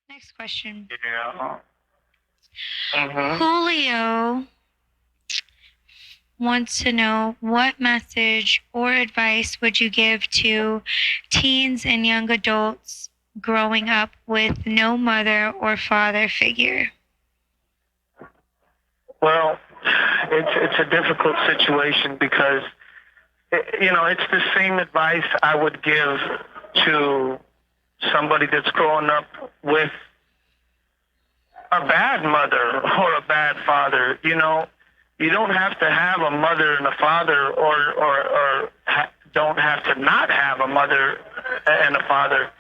Next question. Yeah. Mm-hmm. Julio wants to know, what message or advice would you give to teens and young adults growing up with no mother or father figure? Well, it's a difficult situation because it's the same advice I would give to somebody that's growing up with a bad mother or a bad father. You don't have to have a mother and a father, or don't have to not have a mother and a father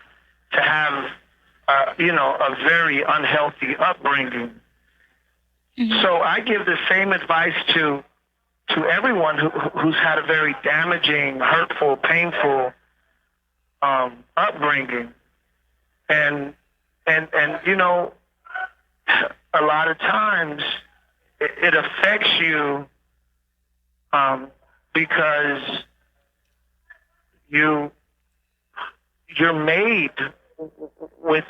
to have, a very unhealthy upbringing. Mhm. So I give the same advice to everyone who's had a very damaging, hurtful, painful upbringing, and a lot of times it affects you because you're made with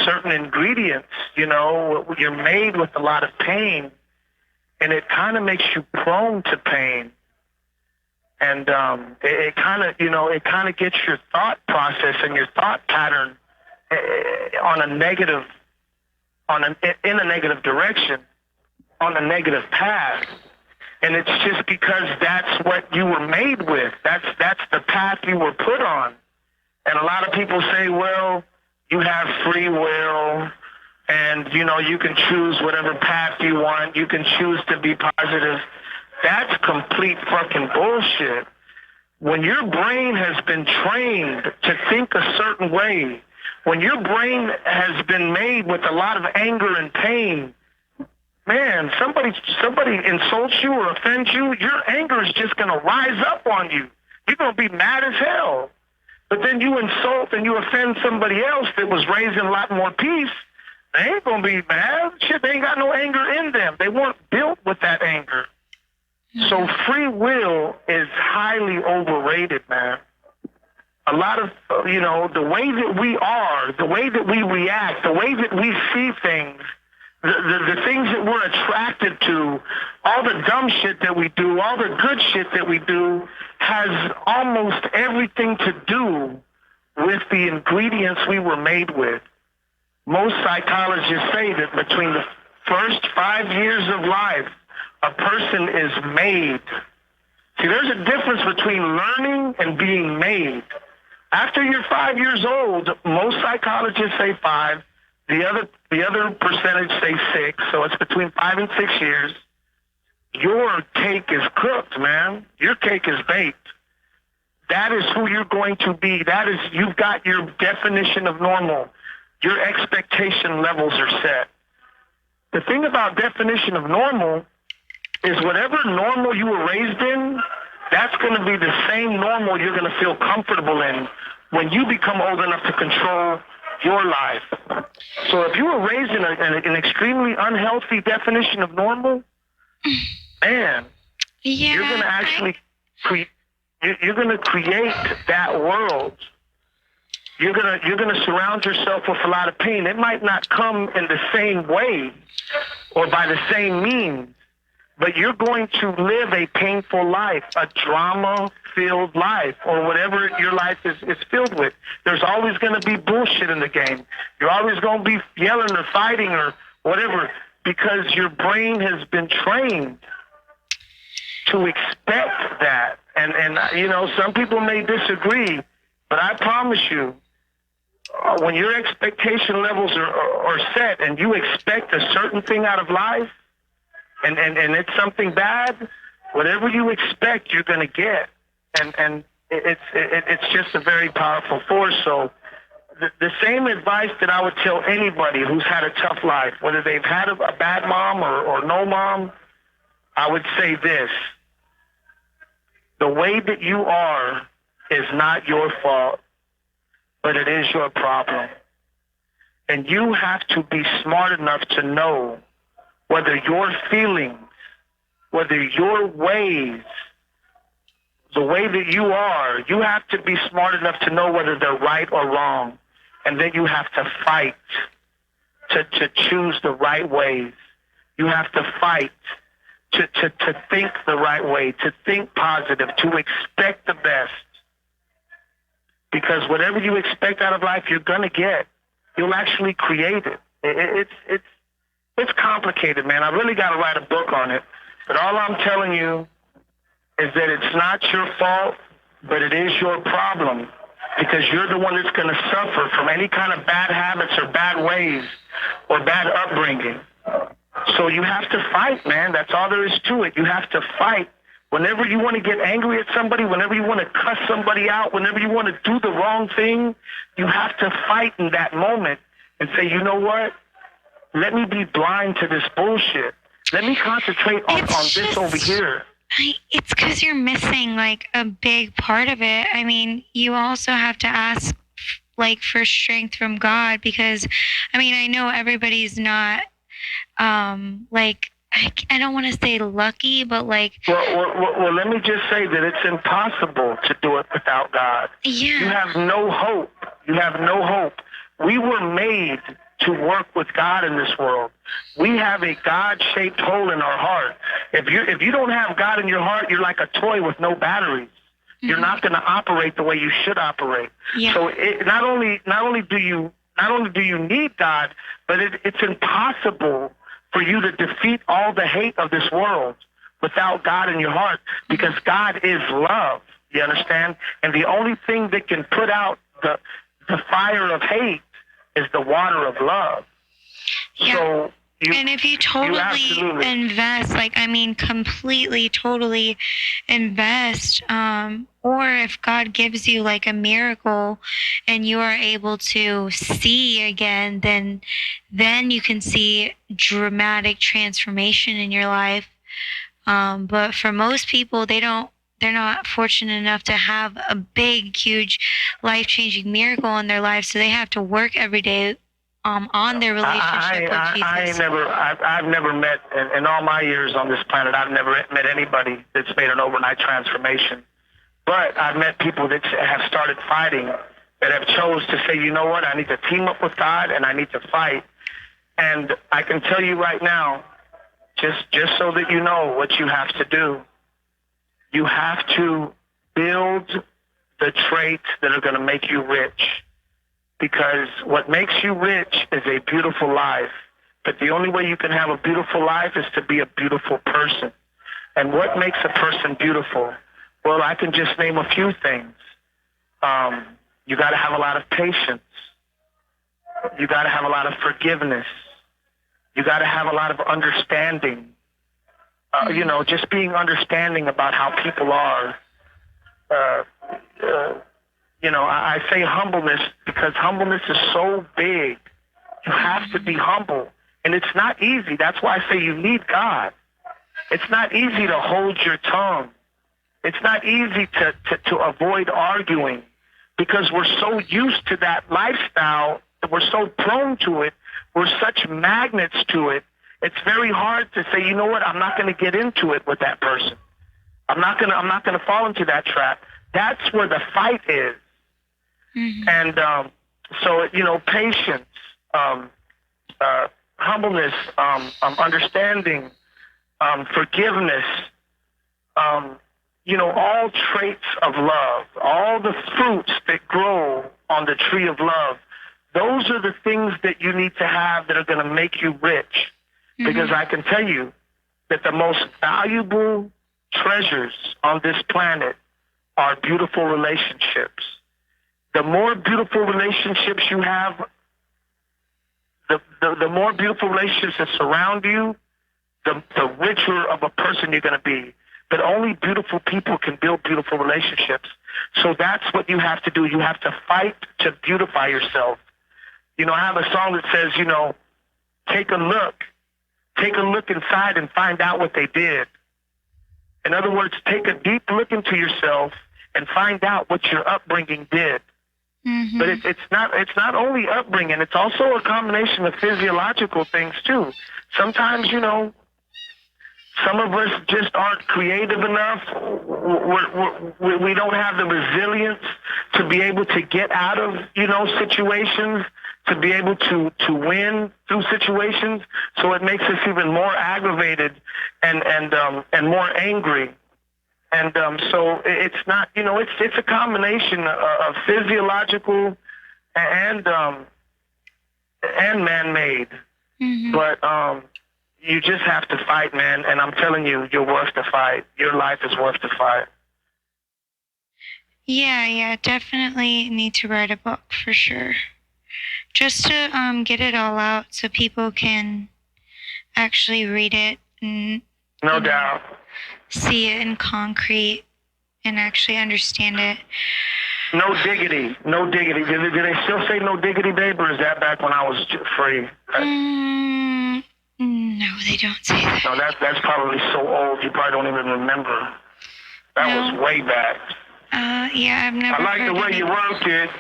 certain ingredients. You're made with a lot of pain, and it kind of makes you prone to pain. And it kind of gets your thought process and your thought pattern on a negative, in a negative direction, on a negative path. And it's just because that's what you were made with. That's the path you were put on. And a lot of people say, well, you have free will, and you can choose whatever path you want. You can choose to be positive. That's complete fucking bullshit. When your brain has been trained to think a certain way, when your brain has been made with a lot of anger and pain, man, somebody insults you or offends you, your anger is just going to rise up on you. You're going to be mad as hell. But then you insult and you offend somebody else that was raised in a lot more peace, they ain't going to be mad. Shit, they ain't got no anger in them. They weren't built with that anger. So free will is highly overrated, man. A lot of, the way that we are, the way that we react, the way that we see things, the things that we're attracted to, all the dumb shit that we do, all the good shit that we do, has almost everything to do with the ingredients we were made with. Most psychologists say that between the first 5 years of life, a person is made. See, there's a difference between learning and being made. After you're 5 years old, most psychologists say 5. The other percentage say 6. So it's between 5 and 6 years. Your cake is cooked, man. Your cake is baked. That is who you're going to be. You've got your definition of normal. Your expectation levels are set. The thing about definition of normal is whatever normal you were raised in, that's going to be the same normal you're going to feel comfortable in when you become old enough to control your life. So if you were raised in an extremely unhealthy definition of normal, man, you're going to actually you're going to create that world. You're going to surround yourself with a lot of pain. It might not come in the same way or by the same means, but you're going to live a painful life, a drama-filled life, or whatever your life is filled with. There's always going to be bullshit in the game. You're always going to be yelling or fighting or whatever because your brain has been trained to expect that. And some people may disagree, but I promise you, when your expectation levels are set and you expect a certain thing out of life, and it's something bad, whatever you expect, you're going to get. And it's just a very powerful force. So the same advice that I would tell anybody who's had a tough life, whether they've had a bad mom or no mom, I would say this. The way that you are is not your fault, but it is your problem. And you have to be smart enough to know whether your feelings, whether your ways, the way that you are, you have to be smart enough to know whether they're right or wrong. And then you have to fight to choose the right ways. You have to fight to think the right way, to think positive, to expect the best. Because whatever you expect out of life, you're gonna get. You'll actually create it. It's complicated, man. I really got to write a book on it. But all I'm telling you is that it's not your fault, but it is your problem. Because you're the one that's going to suffer from any kind of bad habits or bad ways or bad upbringing. So you have to fight, man. That's all there is to it. You have to fight. Whenever you want to get angry at somebody, whenever you want to cuss somebody out, whenever you want to do the wrong thing, you have to fight in that moment and say, you know what? Let me be blind to this bullshit. Let me concentrate on this over here. It's because you're missing like a big part of it. I mean, you also have to ask like for strength from God, because I mean, I know everybody's not like, I don't want to say lucky, but like. Well, let me just say that it's impossible to do it without God. Yeah. You have no hope. You have no hope. We were made to work with God in this world. We have a God-shaped hole in our heart. If you don't have God in your heart, you're like a toy with no batteries. Mm-hmm. You're not going to operate the way you should operate. Yeah. So not only do you need God, but it's impossible for you to defeat all the hate of this world without God in your heart, because God is love. You understand? And the only thing that can put out the fire of hate is the water of love. Yeah. So and if you totally invest, like, I mean, completely, totally invest, or if God gives you like a miracle and you are able to see again, then you can see dramatic transformation in your life. But for most people, they're not fortunate enough to have a big, huge, life-changing miracle in their life, so they have to work every day on their relationship with Jesus. I've never met, in all my years on this planet, I've never met anybody that's made an overnight transformation. But I've met people that have started fighting, that have chose to say, you know what, I need to team up with God and I need to fight. And I can tell you right now, just so that you know what you have to do, you have to build the traits that are going to make you rich. Because what makes you rich is a beautiful life. But the only way you can have a beautiful life is to be a beautiful person. And what makes a person beautiful? Well, I can just name a few things. You got to have a lot of patience. You got to have a lot of forgiveness. You got to have a lot of understanding. Just being understanding about how people are. I say humbleness because humbleness is so big. You have to be humble. And it's not easy. That's why I say you need God. It's not easy to hold your tongue. It's not easy to avoid arguing, because we're so used to that lifestyle, we're so prone to it, we're such magnets to it. It's very hard to say, you know what, I'm not going to get into it with that person. I'm not going to fall into that trap. That's where the fight is. Mm-hmm. And patience, humbleness, understanding, forgiveness, all traits of love, all the fruits that grow on the tree of love. Those are the things that you need to have that are going to make you rich. Mm-hmm. Because I can tell you that the most valuable treasures on this planet are beautiful relationships. The more beautiful relationships you have, the more beautiful relationships that surround you, the richer of a person you're going to be. But only beautiful people can build beautiful relationships. So that's what you have to do. You have to fight to beautify yourself. I have a song that says, take a look inside and find out what they did. In other words, take a deep look into yourself and find out what your upbringing did. Mm-hmm. But it's not only upbringing, it's also a combination of physiological things too. Sometimes Some of us just aren't creative enough. We don't have the resilience to be able to get out of, situations, to be able to win through situations. So it makes us even more aggravated and more angry. And so it's not, it's a combination of physiological and man-made. Mm-hmm. But you just have to fight, man. And I'm telling you, you're worth the fight. Your life is worth the fight. Yeah, definitely need to write a book for sure. Just to get it all out so people can actually read it and no doubt see it in concrete and actually understand it. No diggity. No diggity. Do they still say no diggity, babe, or is that back when I was free? No, they don't say that. No, that's probably so old you probably don't even remember. That was way back. Yeah, I've never. I like the way you worked it.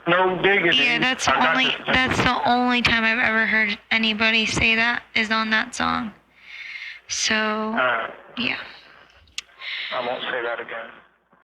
No diggity. Yeah, that's the only time I've ever heard anybody say that is on that song. So yeah. I won't say that again.